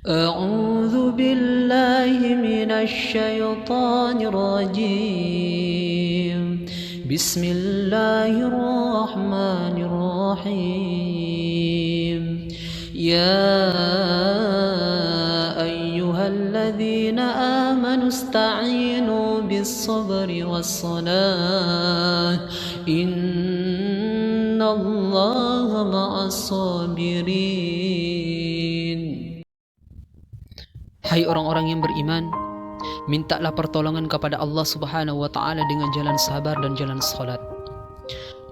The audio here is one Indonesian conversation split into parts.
أعوذ بالله من الشيطان الرجيم بسم الله الرحمن الرحيم يا أيها الذين آمنوا استعينوا بالصبر والصلاة إن الله مع الصابرين. Hai orang-orang yang beriman, mintalah pertolongan kepada Allah Subhanahu wa Ta'ala dengan jalan sabar dan jalan salat.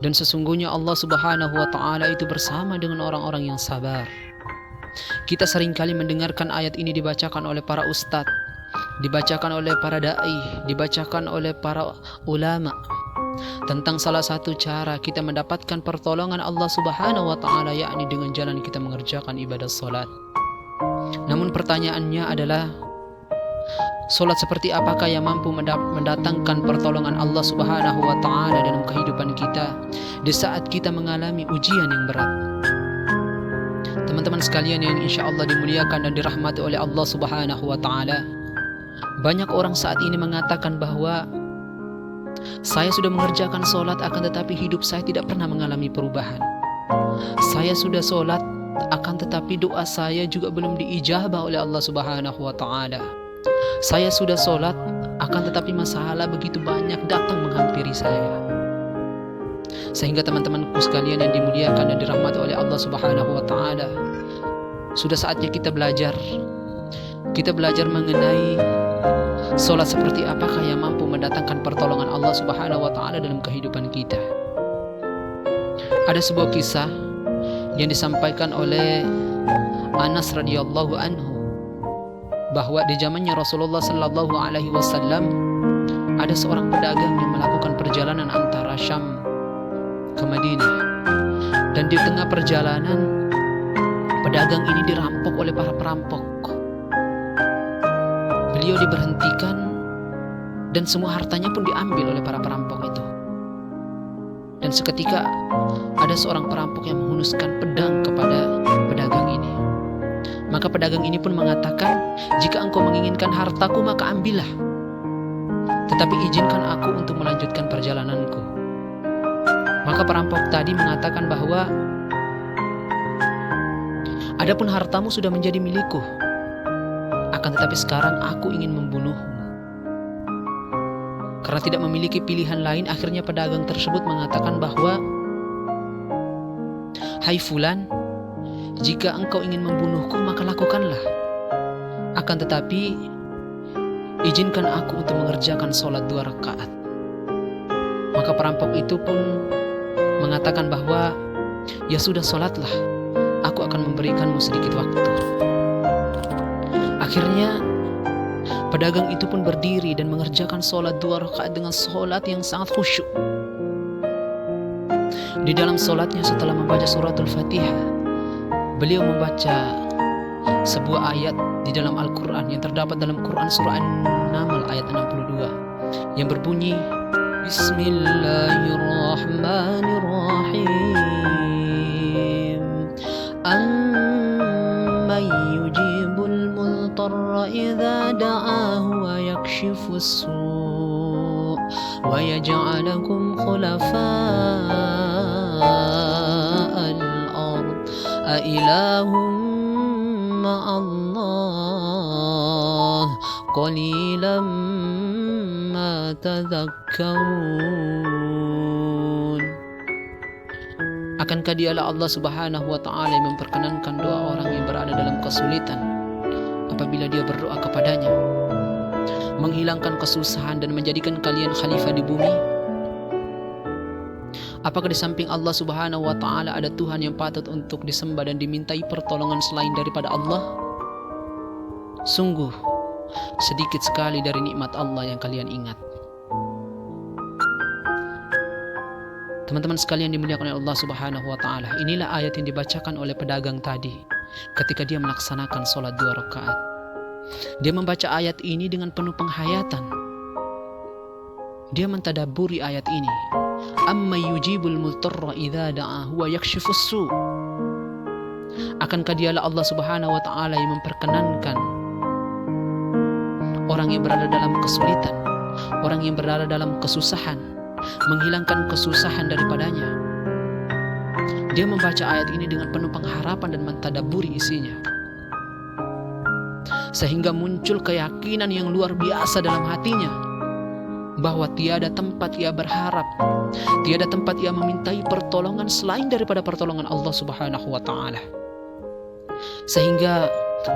Dan sesungguhnya Allah Subhanahu wa Ta'ala itu bersama dengan orang-orang yang sabar. Kita seringkali mendengarkan ayat ini dibacakan oleh para ustadz, dibacakan oleh para dai, dibacakan oleh para ulama, tentang salah satu cara kita mendapatkan pertolongan Allah Subhanahu wa Ta'ala, yakni dengan jalan kita mengerjakan ibadah salat. Namun pertanyaannya adalah, solat seperti apakah yang mampu mendatangkan pertolongan Allah Subhanahu wa Ta'ala dalam kehidupan kita di saat kita mengalami ujian yang berat? Teman-teman sekalian yang insya Allah dimuliakan dan dirahmati oleh Allah Subhanahu wa Ta'ala, banyak orang saat ini mengatakan bahwa saya sudah mengerjakan solat, akan tetapi hidup saya tidak pernah mengalami perubahan. Saya sudah solat, akan tetapi doa saya juga belum diijabah oleh Allah Subhanahu wa Ta'ala. Saya sudah solat, akan tetapi masalah begitu banyak datang menghampiri saya. Sehingga teman-temanku sekalian yang dimuliakan dan dirahmati oleh Allah Subhanahu wa Ta'ala, sudah saatnya kita belajar mengenai solat seperti apakah yang mampu mendatangkan pertolongan Allah Subhanahu wa Ta'ala dalam kehidupan kita. Ada sebuah kisah yang disampaikan oleh Anas radhiyallahu anhu, bahwa di zamannya Rasulullah sallallahu alaihi wasallam ada seorang pedagang yang melakukan perjalanan antara Syam ke Madinah, dan di tengah perjalanan pedagang ini dirampok oleh para perampok. Beliau diberhentikan dan semua hartanya pun diambil oleh para perampok itu. Dan seketika ada seorang perampok yang menghunuskan pedang kepada pedagang ini. Maka pedagang ini pun mengatakan, jika engkau menginginkan hartaku maka ambillah, tetapi izinkan aku untuk melanjutkan perjalananku. Maka perampok tadi mengatakan bahwa adapun hartamu sudah menjadi milikku, akan tetapi sekarang aku ingin membunuhmu. Karena tidak memiliki pilihan lain, akhirnya pedagang tersebut mengatakan bahwa, hai fulan, jika engkau ingin membunuhku maka lakukanlah, akan tetapi izinkan aku untuk mengerjakan sholat 2 rakaat. Maka perampok itu pun mengatakan bahwa, ya sudah, sholatlah, aku akan memberikanmu sedikit waktu. Akhirnya pedagang itu pun berdiri dan mengerjakan sholat 2 rakaat dengan sholat yang sangat khusyuk. Di dalam sholatnya, setelah membaca suratul Fatihah, beliau membaca sebuah ayat di dalam Al-Quran yang terdapat dalam Quran surah An-Naml ayat 62 yang berbunyi, Bismillahirrahmanirrahim. Amman yujibul mudtarra idza da'ahu wa yakshifus su' wa yaj'alukum khulafa'al ard a ilahum ma'allah qalilan ma tadhakkarun. Akankah dialah Allah Subhanahu wa Ta'ala yang memperkenankan doa orang yang berada dalam kesulitan apabila dia berdoa kepadanya, menghilangkan kesusahan dan menjadikan kalian khalifah di bumi? Apakah di samping Allah Subhanahu wa Ta'ala ada Tuhan yang patut untuk disembah dan dimintai pertolongan selain daripada Allah? Sungguh sedikit sekali dari nikmat Allah yang kalian ingat. Teman-teman sekalian dimuliakan oleh Allah Subhanahu wa Ta'ala, inilah ayat yang dibacakan oleh pedagang tadi ketika dia melaksanakan sholat 2 rakaat. Dia membaca ayat ini dengan penuh penghayatan. Dia mentadaburi ayat ini. Amma yujibul mudtarra idza da'ahu wa yakshifus su'. Akankah dialah Allah Subhanahu wa ta'ala yang memperkenankan orang yang berada dalam kesulitan, orang yang berada dalam kesusahan, menghilangkan kesusahan daripadanya? Dia membaca ayat ini dengan penuh pengharapan dan mentadaburi isinya, sehingga muncul keyakinan yang luar biasa dalam hatinya bahwa tiada tempat ia berharap, tiada tempat ia memintai pertolongan selain daripada pertolongan Allah Subhanahu wa ta'ala. Sehingga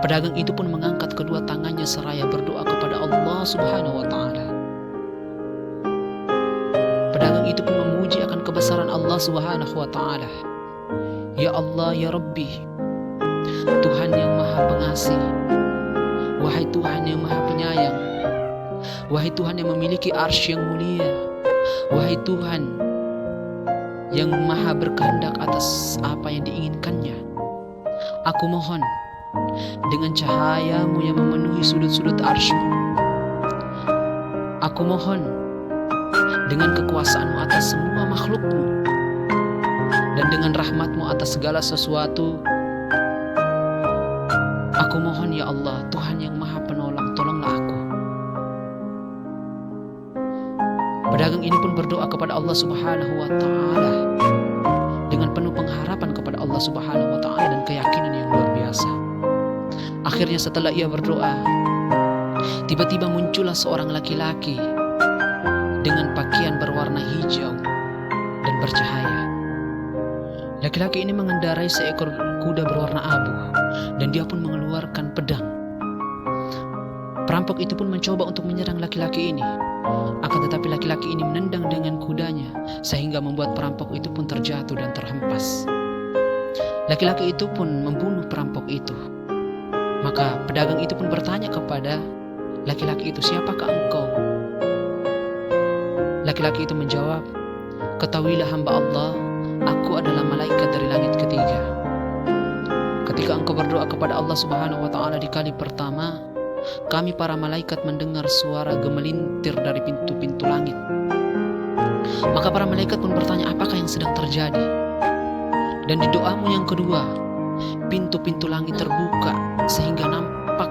pedagang itu pun mengangkat kedua tangannya seraya berdoa kepada Allah Subhanahu wa ta'ala. Pedagang itu pun memuji akan kebesaran Allah Subhanahu wa ta'ala. Ya Allah, ya Rabbi, Tuhan yang maha pengasih, wahai Tuhan yang maha penyayang, wahai Tuhan yang memiliki arsy yang mulia, wahai Tuhan yang maha berkehendak atas apa yang diinginkannya. Aku mohon dengan cahayamu yang memenuhi sudut-sudut arsy-Mu. Aku mohon dengan kekuasaan-Mu atas semua makhluk-Mu, dan dengan rahmat-Mu atas segala sesuatu. Aku mohon ya Allah, Tuhan yang maha penolong, tolonglah aku. Pedagang ini pun berdoa kepada Allah Subhanahu wa ta'ala dengan penuh pengharapan kepada Allah Subhanahu wa ta'ala dan keyakinan yang luar biasa. Akhirnya setelah ia berdoa, tiba-tiba muncullah seorang laki-laki dengan pakaian berwarna hijau dan bercahaya. Laki-laki ini mengendarai seekor kuda berwarna abu, dan dia pun mengeluarkan pedang. Perampok itu pun mencoba untuk menyerang laki-laki ini, akan tetapi laki-laki ini menendang dengan kudanya sehingga membuat perampok itu pun terjatuh dan terhempas. Laki-laki itu pun membunuh perampok itu. Maka pedagang itu pun bertanya kepada laki-laki itu, "Siapakah engkau?" Laki-laki itu menjawab, "Ketahuilah hamba Allah, aku adalah malaikat dari langit ketiga. Ketika engkau berdoa kepada Allah Subhanahu wa ta'ala di kali pertama, kami para malaikat mendengar suara gemelintir dari pintu-pintu langit. Maka para malaikat pun bertanya, apakah yang sedang terjadi? Dan di doamu yang kedua, pintu-pintu langit terbuka sehingga nampak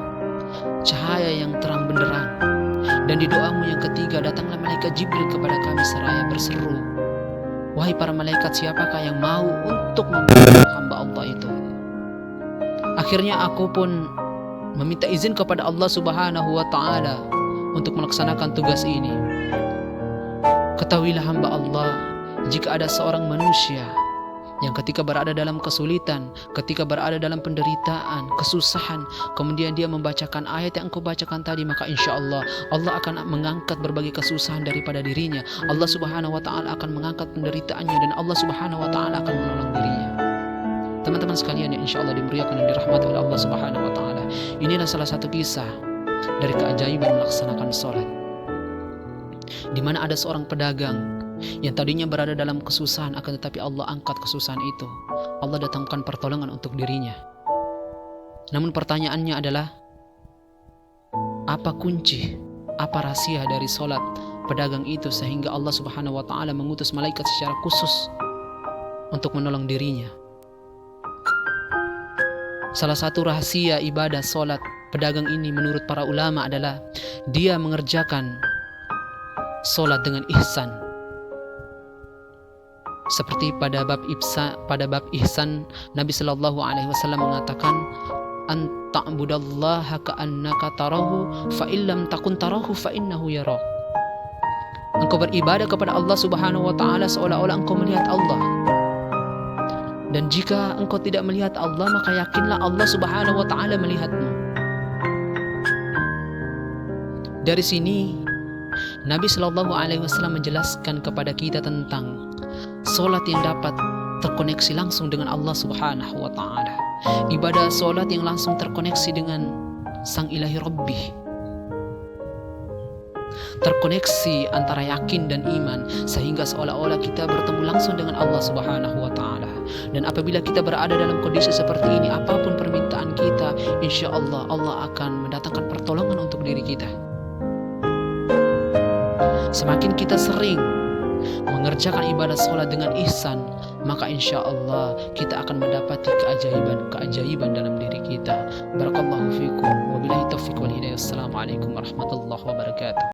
cahaya yang terang benderang. Dan di doamu yang ketiga, datanglah malaikat Jibril kepada kami seraya berseru, wahai para malaikat, siapakah yang mau untuk membunuh hamba Allah itu?" Akhirnya aku pun meminta izin kepada Allah Subhanahu wa ta'ala untuk melaksanakan tugas ini. Ketahuilah hamba Allah, jika ada seorang manusia yang ketika berada dalam kesulitan, ketika berada dalam penderitaan, kesusahan, kemudian dia membacakan ayat yang engkau bacakan tadi, maka insya Allah Allah akan mengangkat berbagai kesusahan daripada dirinya. Allah Subhanahu wa ta'ala akan mengangkat penderitaannya, dan Allah Subhanahu wa ta'ala akan menolong dirinya. Teman-teman sekalian yang insya Allah dimuliakan dan dirahmati oleh Allah Subhanahu wa ta'ala, inilah salah satu kisah dari keajaiban melaksanakan sholat, di mana ada seorang pedagang yang tadinya berada dalam kesusahan, akan tetapi Allah angkat kesusahan itu. Allah datangkan pertolongan untuk dirinya. Namun pertanyaannya adalah, apa kunci, apa rahasia dari sholat pedagang itu sehingga Allah Subhanahu wa ta'ala mengutus malaikat secara khusus untuk menolong dirinya? Salah satu rahasia ibadah sholat pedagang ini menurut para ulama adalah dia mengerjakan sholat dengan ihsan. Seperti pada bab ihsan, Nabi Shallallahu Alaihi Wasallam mengatakan, "Anta'budallaha ka'annaka tarahu, fa illam takun tarahu fa innahu yarak." Engkau beribadah kepada Allah Subhanahu wa ta'ala seolah-olah engkau melihat Allah. Dan jika engkau tidak melihat Allah, maka yakinlah Allah Subhanahu wa ta'ala melihatmu. Dari sini Nabi Shallallahu Alaihi Wasallam menjelaskan kepada kita tentang solat yang dapat terkoneksi langsung dengan Allah Subhanahu wa ta'ala. Ibadah solat yang langsung terkoneksi dengan Sang Ilahi Rabbi. Terkoneksi antara yakin dan iman, sehingga seolah-olah kita bertemu langsung dengan Allah Subhanahu wa ta'ala. Dan apabila kita berada dalam kondisi seperti ini, apapun permintaan kita, insya Allah Allah akan mendatangkan pertolongan untuk diri kita. Semakin kita sering mengerjakan ibadah sholat dengan ihsan, maka insya Allah kita akan mendapati keajaiban dalam diri kita. Barakallahu fikum, wabillahi taufiq wal hidayah. Assalamualaikum warahmatullahi wabarakatuh.